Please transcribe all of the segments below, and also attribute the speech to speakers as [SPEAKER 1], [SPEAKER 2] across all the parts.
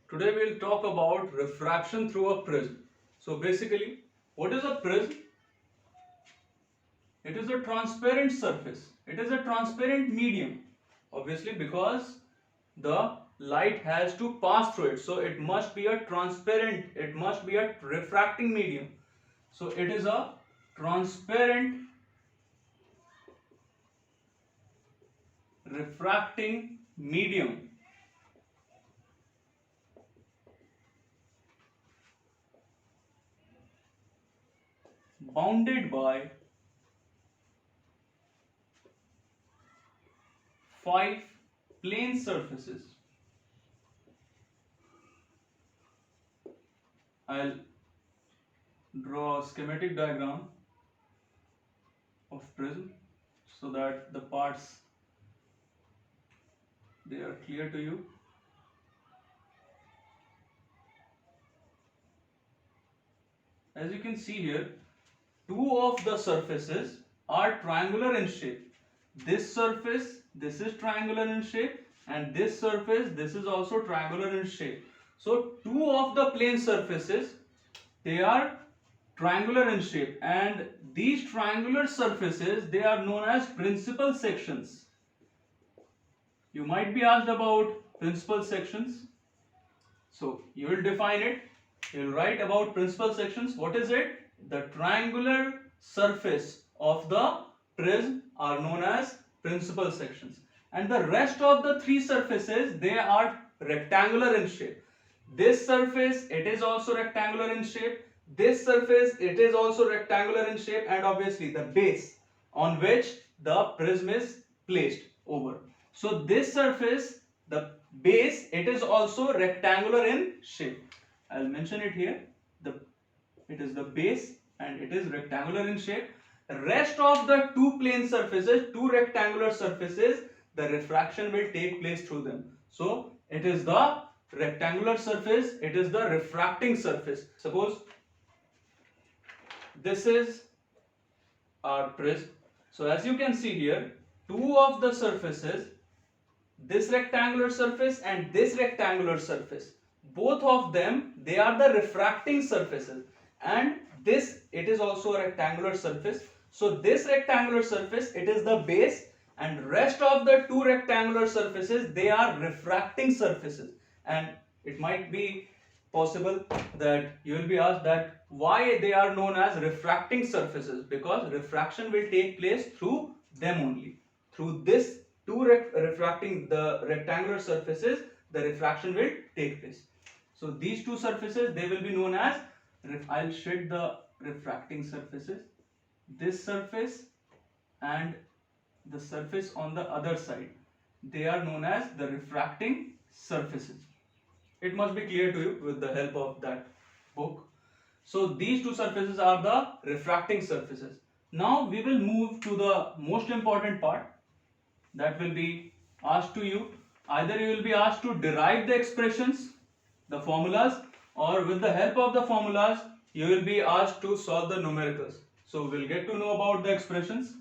[SPEAKER 1] Today we'll talk about refraction through a prism. So basically, what is a prism? It is a transparent surface. It is a transparent medium. Obviously, because the light has to pass through it. So it must be a transparent, it must be a refracting medium. So it is a transparent refracting medium bounded by 5 plane surfaces. I'll draw a schematic diagram of prism so that the parts they are clear to you. As you can see here, two of the surfaces are triangular in shape. This surface, this is triangular in shape, and this surface, this is also triangular in shape. So two of the plane surfaces, they are triangular in shape, and these triangular surfaces, they are known as principal sections. You might be asked about principal sections. So you will define it. You will write about principal sections. What is it? The triangular surface of the prism are known as principal sections. And the rest of the three surfaces, they are rectangular in shape. This surface, it is also rectangular in shape. This surface, it is also rectangular in shape, and obviously the base on which the prism is placed over. So this surface, the base, it is also rectangular in shape. I'll mention it here. It is the base and it is rectangular in shape. Rest of the two plane surfaces, two rectangular surfaces, the refraction will take place through them. So it is the rectangular surface, it is the refracting surface. Suppose this is our prism. So as you can see here, two of the surfaces, this rectangular surface and this rectangular surface, both of them, they are the refracting surfaces, and this, it is also a rectangular surface. So this rectangular surface, it is the base, and rest of the two rectangular surfaces, they are refracting surfaces. And it might be possible that you will be asked that why they are known as refracting surfaces, because refraction will take place through them only. Through this two refracting the rectangular surfaces, the refraction will take place. So these two surfaces, they will be known as, I'll shade the refracting surfaces. This surface and the surface on the other side, they are known as the refracting surfaces. It must be clear to you with the help of that book. So these two surfaces are the refracting surfaces. Now we will move to the most important part that will be asked to you. Either you will be asked to derive the expressions, the formulas, or with the help of the formulas, you will be asked to solve the numericals. So we'll get to know about the expressions.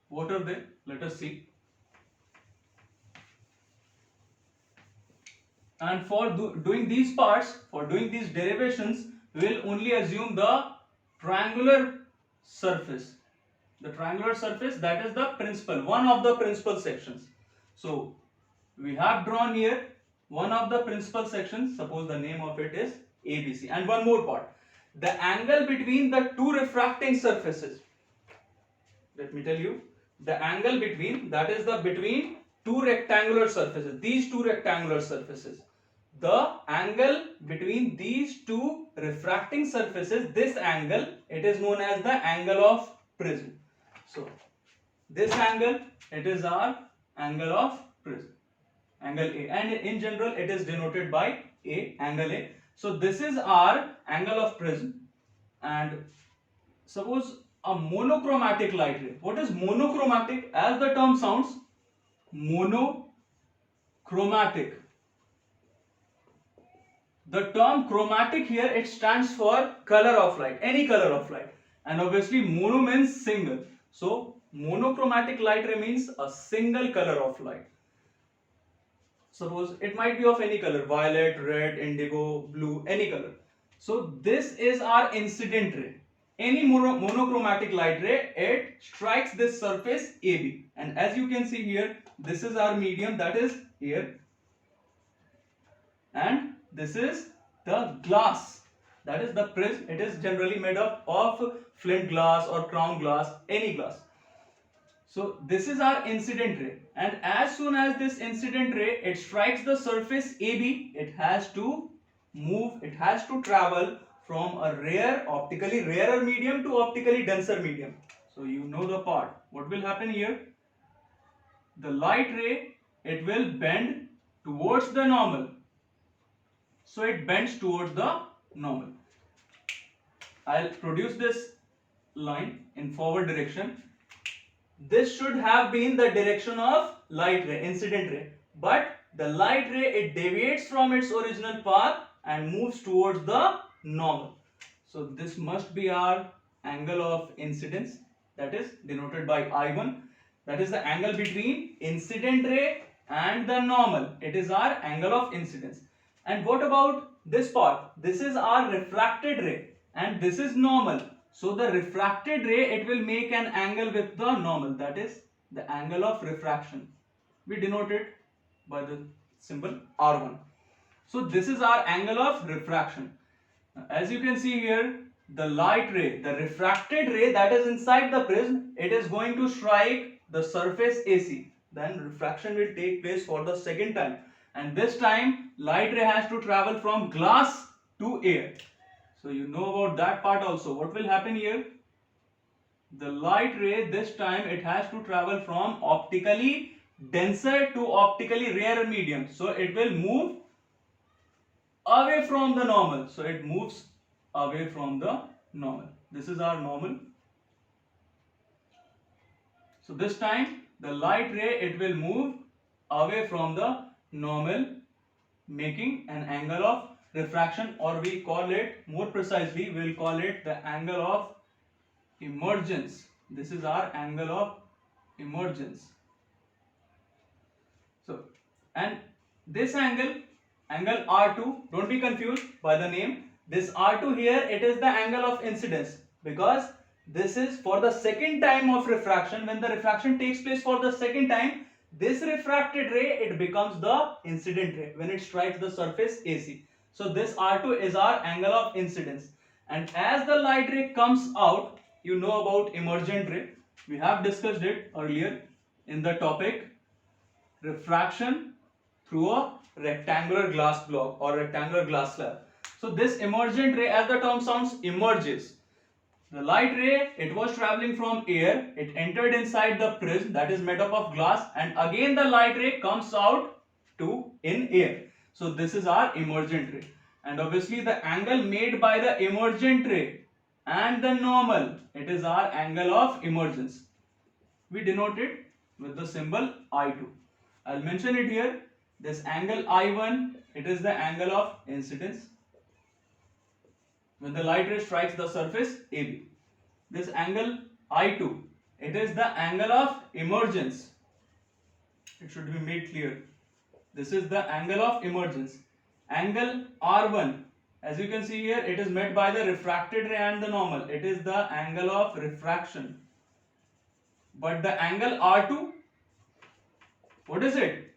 [SPEAKER 1] What are they? Let us see. And for doing these parts, for doing these derivations, we will only assume the triangular surface. The triangular surface, that is the principal, one of the principal sections. So we have drawn here one of the principal sections. Suppose the name of it is ABC. And one more part, the angle between the two refracting surfaces. Let me tell you, the angle between, that is the between two rectangular surfaces, these two rectangular surfaces, the angle between these two refracting surfaces, this angle, it is known as the angle of prism. So this angle, it is our angle of prism, angle A, and in general it is denoted by A, angle A. So this is our angle of prism. And suppose a monochromatic light ray. What is monochromatic? As the term sounds, monochromatic. The term chromatic here, it stands for color of light, any color of light. And obviously mono means single. So monochromatic light ray means a single color of light. Suppose it might be of any color, violet, red, indigo, blue, any color. So this is our incident ray. Any monochromatic light ray, it strikes this surface AB. And as you can see here, this is our medium, that is here. And this is the glass, that is the prism. It is generally made up of flint glass or crown glass, any glass. So this is our incident ray, and as soon as this incident ray it strikes the surface AB, it has to move, it has to travel from a optically rarer medium to optically denser medium. So you know the part. What will happen here? The light ray, it will bend towards the normal. So it bends towards the normal. I'll produce this line in forward direction. This should have been the direction of light ray, incident ray. But the light ray, it deviates from its original path and moves towards the normal. So this must be our angle of incidence, that is denoted by I1. That is the angle between incident ray and the normal. It is our angle of incidence. And what about this part? This is our refracted ray and this is normal. So the refracted ray, it will make an angle with the normal, that is the angle of refraction. We denote it by the symbol R1. So this is our angle of refraction. As you can see here, the light ray, the refracted ray that is inside the prism, it is going to strike the surface AC. Then refraction will take place for the second time. And this time, light ray has to travel from glass to air. So you know about that part also. What will happen here? The light ray, this time it has to travel from optically denser to optically rarer medium. So it will move away from the normal. So it moves away from the normal. This is our normal. So this time the light ray, it will move away from the normal, making an angle of refraction, or we call it, more precisely, we will call it the angle of emergence. This is our angle of emergence. So, and this angle R2, don't be confused by the name. This R2 here, it is the angle of incidence, because this is for the second time of refraction. When the refraction takes place for the second time, this refracted ray, it becomes the incident ray when it strikes the surface AC. So this R2 is our angle of incidence. And as the light ray comes out, you know about emergent ray. We have discussed it earlier in the topic refraction through a rectangular glass block or rectangular glass slab. So this emergent ray, as the term sounds, emerges. The light ray, it was traveling from air, it entered inside the prism that is made up of glass, and again the light ray comes out in air. So this is our emergent ray. And obviously the angle made by the emergent ray and the normal, it is our angle of emergence. We denote it with the symbol I2. I'll mention it here. This angle I1, it is the angle of incidence when the light ray strikes the surface AB. This angle I2, it is the angle of emergence. It should be made clear. This is the angle of emergence. Angle R1, as you can see here, it is made by the refracted ray and the normal. It is the angle of refraction. But the angle R2, what is it?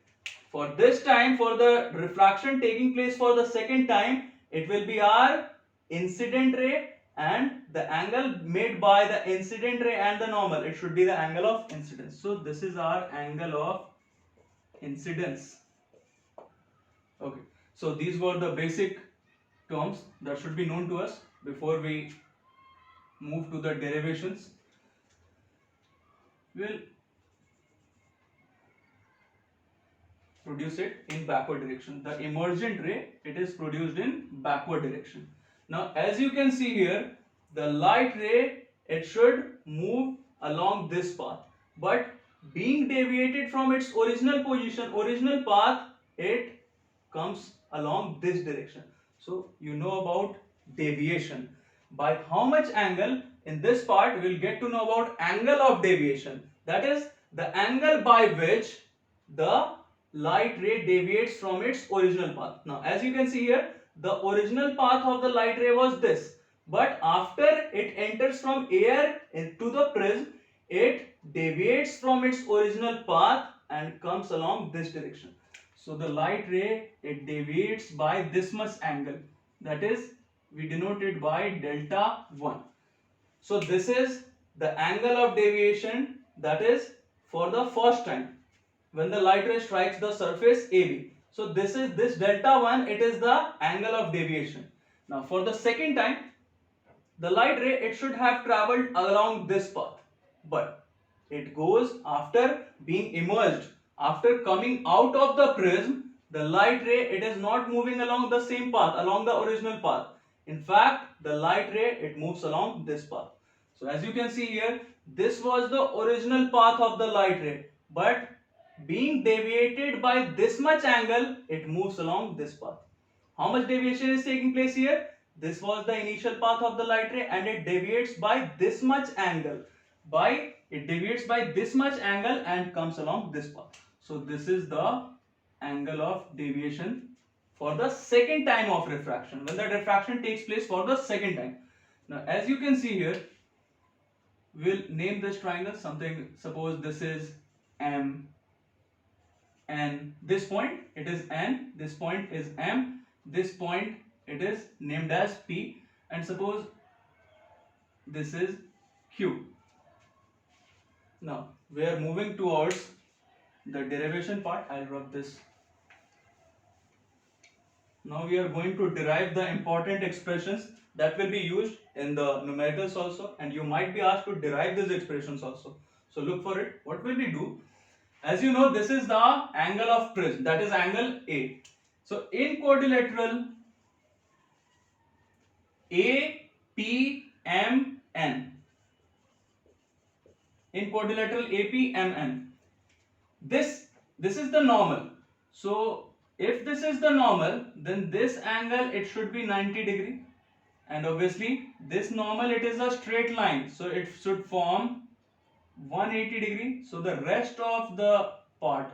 [SPEAKER 1] For this time, for the refraction taking place for the second time, it will be our incident ray, and the angle made by the incident ray and the normal, it should be the angle of incidence. So this is our angle of incidence. Okay, so these were the basic terms that should be known to us before we move to the derivations. We'll produce it in backward direction. The emergent ray, it is produced in backward direction. Now as you can see here, the light ray, it should move along this path, but being deviated from its original position, original path, it comes along this direction. So you know about deviation. By how much angle? In this part we'll get to know about angle of deviation. That is the angle by which the light ray deviates from its original path. Now as you can see here, the original path of the light ray was this, but after it enters from air into the prism, it deviates from its original path and comes along this direction. So the light ray, it deviates by this much angle, that is we denote it by delta 1. So this is the angle of deviation, that is for the first time when the light ray strikes the surface AB. So this is this delta 1, it is the angle of deviation. Now for the second time, the light ray, it should have traveled along this path, but it goes after being emerged, after coming out of the prism. The light ray, it is not moving along the same path, along the original path. In fact, the light ray, it moves along this path. So as you can see here, this was the original path of the light ray, but being deviated by this much angle, it moves along this path. How much deviation is taking place here? This was the initial path of the light ray and it deviates by this much angle. It deviates by this much angle and comes along this path. So this is the angle of deviation for the second time of refraction, when the refraction takes place for the second time. Now as you can see here, we'll name this triangle something. Suppose this is M, and this point it is N, this point is M, this point it is named as P, and suppose this is Q. Now we are moving towards the derivation part. I'll rub this. Now we are going to derive the important expressions that will be used in the numericals also, and you might be asked to derive these expressions also. So look for it. What will we do? As you know, this is the angle of prism, that is angle A. So in quadrilateral APMN, in quadrilateral APMN, this is the normal. So if this is the normal, then this angle, it should be 90 degree, and obviously this normal, it is a straight line, so it should form 180 degree. So the rest of the part,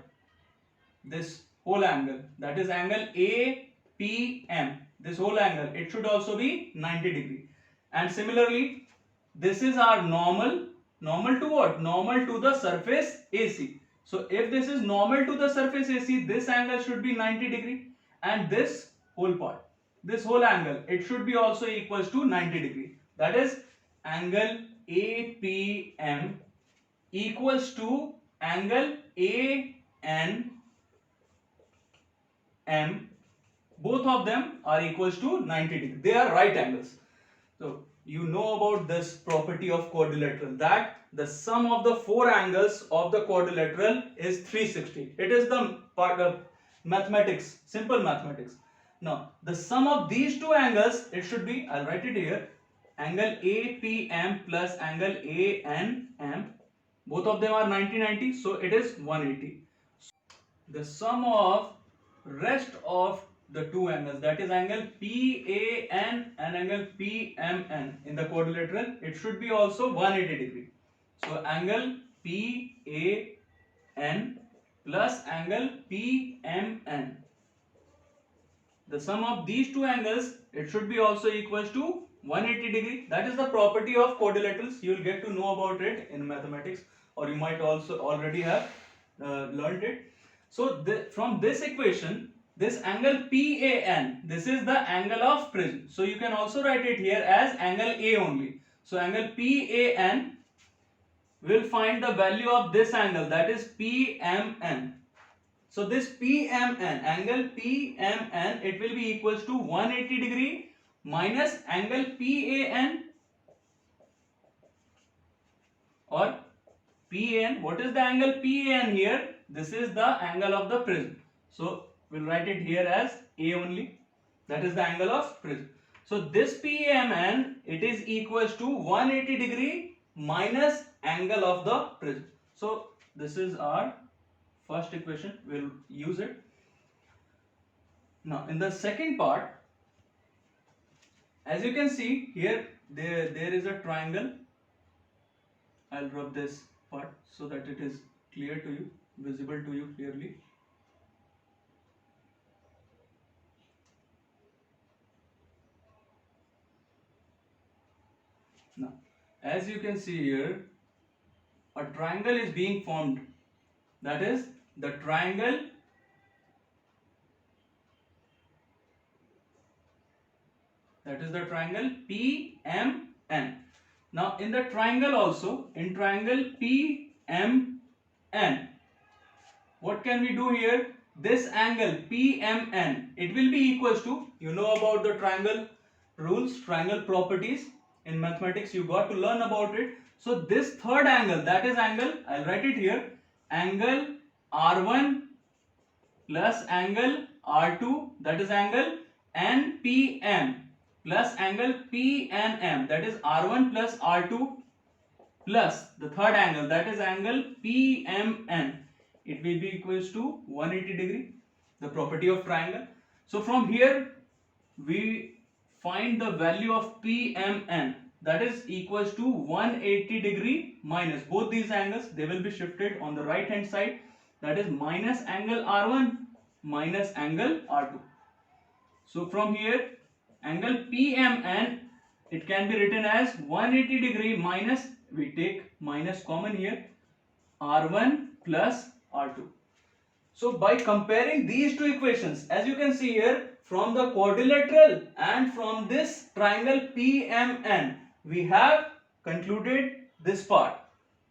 [SPEAKER 1] this whole angle, that is angle APM, this whole angle, it should also be 90 degree. And similarly, this is our normal to what? Normal to the surface AC. So if this is normal to the surface AC, this angle should be 90 degree, and this whole part, this whole angle, it should be also equals to 90 degree. That is angle APM equals to angle ANM. Both of them are equals to 90 degree. They are right angles. So you know about this property of quadrilateral, that the sum of the four angles of the quadrilateral is 360. It is the part of mathematics, simple mathematics. Now the sum of these two angles, it should be, I'll write it here, angle APM plus angle ANM. Both of them are 90, so it is 180. The sum of rest of the two angles, that is angle PAN and angle PMN in the quadrilateral, it should be also 180 degree. So angle PAN plus angle PMN, the sum of these two angles, it should be also equals to 180 degree. That is the property of quadrilaterals. You will get to know about it in mathematics, or you might also already have learned it. So from this equation, this angle PAN, this is the angle of prism. So you can also write it here as angle A only. So angle PAN, will find the value of this angle, that is PMN. So this PMN, angle PMN, it will be equals to 180 degree minus angle PAN, or PAN. What is the angle PAN here? This is the angle of the prism. So we'll write it here as A only. That is the angle of prism. So this PMN, it is equals to 180 degree minus angle of the prism. So this is our first equation. We'll use it. Now in the second part, as you can see here, there is a triangle. I'll rub this part so that it is clear to you, visible to you clearly. Now, as you can see here, a triangle is being formed. That is the triangle PMN. Now in the triangle also, in triangle PMN, what can we do here? This angle PMN, it will be equals to, you know about the triangle rules, triangle properties. In mathematics you got to learn about it. So this third angle, that is angle, I'll write it here, angle R1 plus angle R2, that is angle NPM, plus angle PNM, that is R1 plus R2, plus the third angle, that is angle PMN. It will be equals to 180 degree, the property of triangle. So from here we find the value of PMN, that is equals to 180 degree minus both these angles, they will be shifted on the right hand side, that is minus angle R1 minus angle R2. So from here angle PMN, it can be written as 180 degree minus, we take minus common here, R1 plus R2. So by comparing these two equations, as you can see here, from the quadrilateral and from this triangle PMN, we have concluded this part.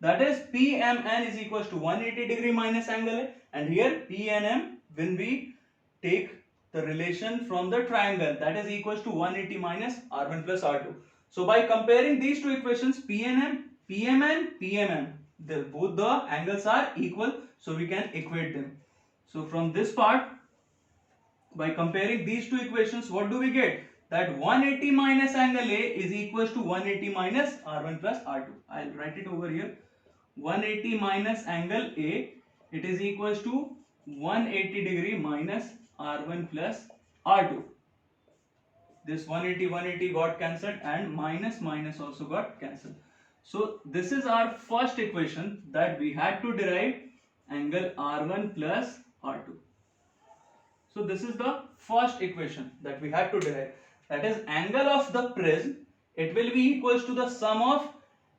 [SPEAKER 1] That is PMN is equals to 180 degree minus angle A, and here PNM, when we take the relation from the triangle, that is equals to 180 minus R1 plus R2. So by comparing these two equations, PNM, PMN, PMM, both the angles are equal, so we can equate them. So from this part, by comparing these two equations, what do we get? That 180 minus angle A is equals to 180 minus R1 plus R2. I'll write it over here. 180 minus angle A, it is equals to 180 degree minus R1 plus R2. This 180 got cancelled, and minus minus also got cancelled. So this is our first equation, that we had to derive angle R1 plus R2. So this is the first equation that we had to derive. That is angle of the prism, it will be equals to the sum of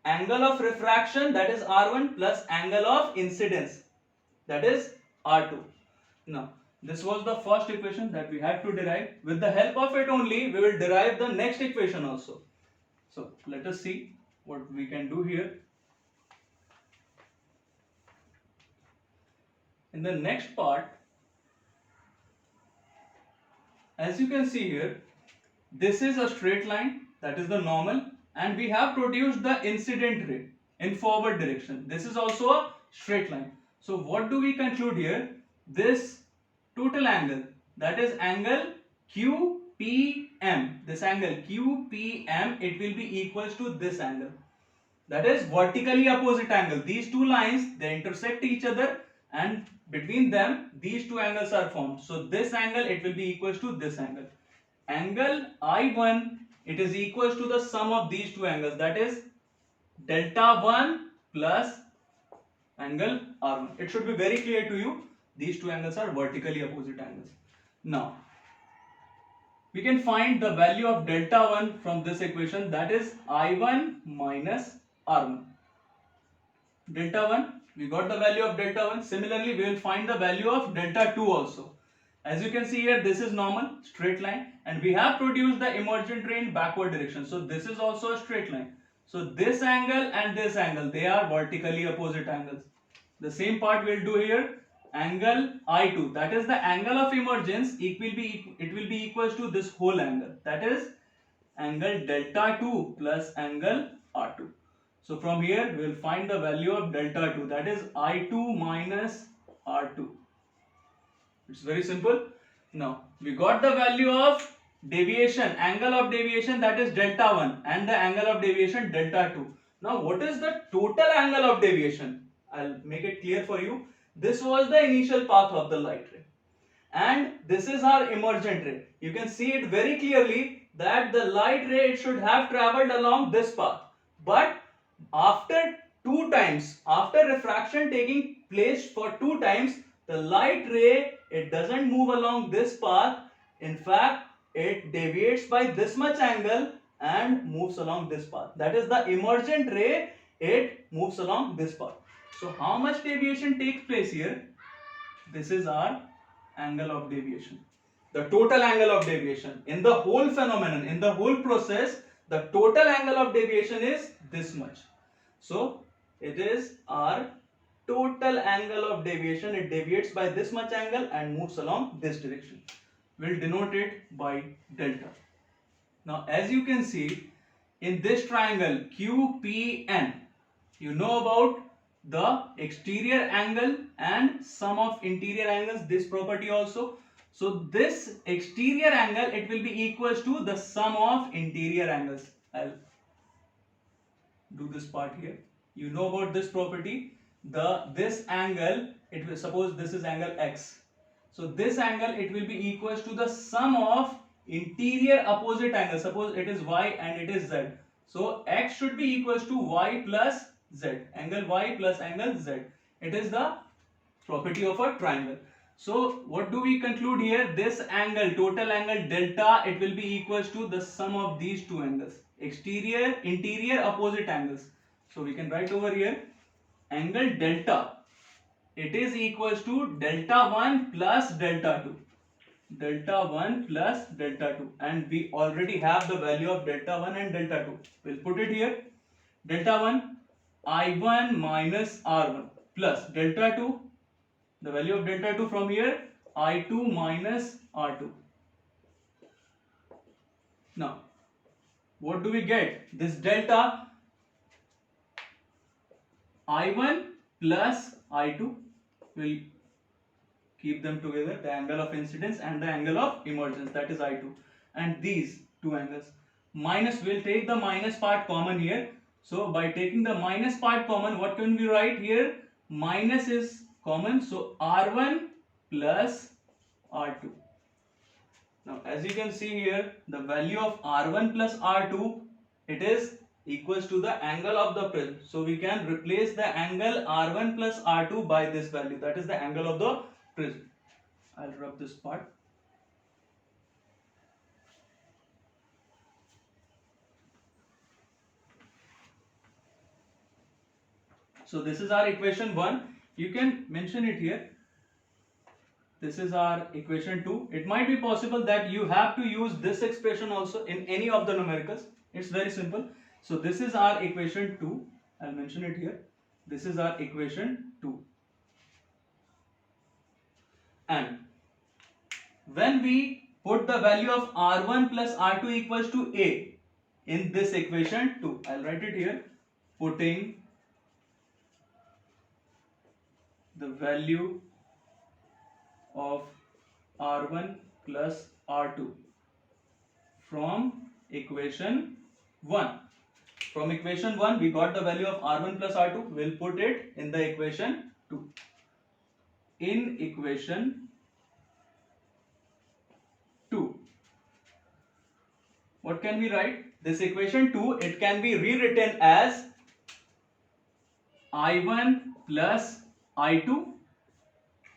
[SPEAKER 1] angle of refraction, that is R1, plus angle of incidence, that is R2. Now this was the first equation that we had to derive. With the help of it only, we will derive the next equation also. So let us see what we can do here. In the next part, as you can see here, this is a straight line, that is the normal, and we have produced the incident ray in forward direction. This is also a straight line. So what do we conclude here? This total angle, that is angle QPM, this angle QPM, it will be equals to this angle, that is vertically opposite angle. These two lines, they intersect each other, and between them these two angles are formed. So this angle, it will be equals to this angle. Angle I1, it is equals to the sum of these two angles, that is delta 1 plus angle R1. It should be very clear to you, these two angles are vertically opposite angles. Now we can find the value of delta 1 from this equation, that is I1 minus R1. Delta 1, we got the value of delta 1. Similarly, we will find the value of delta 2 also. As you can see here, this is normal, straight line, and we have produced the emergent ray in backward direction. So this is also a straight line. So this angle and this angle, they are vertically opposite angles. The same part we will do here. Angle I2, that is the angle of emergence, it will be equals to this whole angle, that is angle delta 2 plus angle R2. So from here we will find the value of delta 2, that is I2 minus R2. It's very simple. Now we got the value of deviation, angle of deviation, that is delta 1, and the angle of deviation delta 2. Now what is the total angle of deviation? I'll make it clear for you. This was the initial path of the light ray, and this is our emergent ray. You can see it very clearly that the light ray, it should have traveled along this path, but after refraction taking place for 2 times, the light ray, it doesn't move along this path. In fact, it deviates by this much angle, and moves along this path. That is the emergent ray, it moves along this path. So how much deviation takes place here? This is our angle of deviation. The total angle of deviation in the whole phenomenon, in the whole process, the total angle of deviation is this much. So it is our total angle of deviation. It deviates by this much angle and moves along this direction. We'll denote it by delta. Now as you can see in this triangle QPN, you know about the exterior angle and sum of interior angles, this property also. So this exterior angle, it will be equals to the sum of interior angles. I'll do this part here. You know about this property. This angle, it will, suppose this is angle X. So this angle, it will be equals to the sum of interior opposite angles. Suppose it is Y and it is Z. So X should be equals to Y plus Z. Angle Y plus angle Z. It is the property of a triangle. So what do we conclude here? This angle, total angle delta, it will be equals to the sum of these two angles. Exterior, interior opposite angles. So we can write over here angle delta. It is equals to delta 1 plus delta 2. Delta 1 plus delta 2. And we already have the value of delta 1 and delta 2. We'll put it here. Delta 1, I1 minus R1 plus delta 2. The value of delta 2 from here, I2 minus R2. Now, what do we get? This delta I1 plus I2, will keep them together, the angle of incidence and the angle of emergence, that is I2. And these two angles. Minus, we'll take the minus part common here. So, by taking the minus part common, what can we write here? Minus is common, so R1 plus R2. Now as you can see here, the value of R1 plus R2, it is equals to the angle of the prism. So we can replace the angle R1 plus R2 by this value, that is the angle of the prism. I'll rub this part. So this is our equation 1. You can mention it here. This is our equation 2. It might be possible that you have to use this expression also in any of the numericals. It's very simple. So this is our equation 2. I'll mention it here. This is our equation 2. And when we put the value of R1 plus R2 equals to A in this equation 2, I'll write it here. Putting the value of R1 plus R2 from equation 1. From equation 1 we got the value of R1 plus R2. We'll put it in the equation 2. In equation 2, what can we write? This equation 2, it can be rewritten as I1 plus I2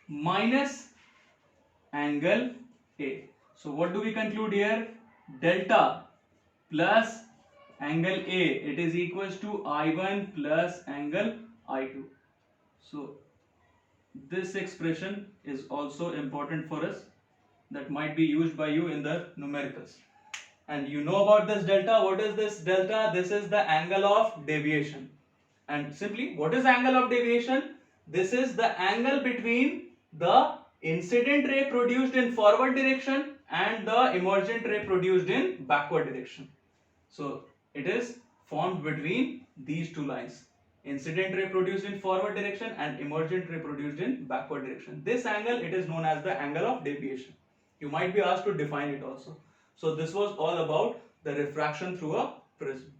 [SPEAKER 1] minus angle A. So what do we conclude here? Delta plus angle A, it is equals to I1 plus angle I2. So this expression is also important for us, that might be used by you in the numericals. And you know about this delta. What is this delta? This is the angle of deviation. And simply, what is angle of deviation? This is the angle between the incident ray produced in forward direction and the emergent ray produced in backward direction. So it is formed between these two lines. Incident ray produced in forward direction and emergent ray produced in backward direction. This angle, it is known as the angle of deviation. You might be asked to define it also. So this was all about the refraction through a prism.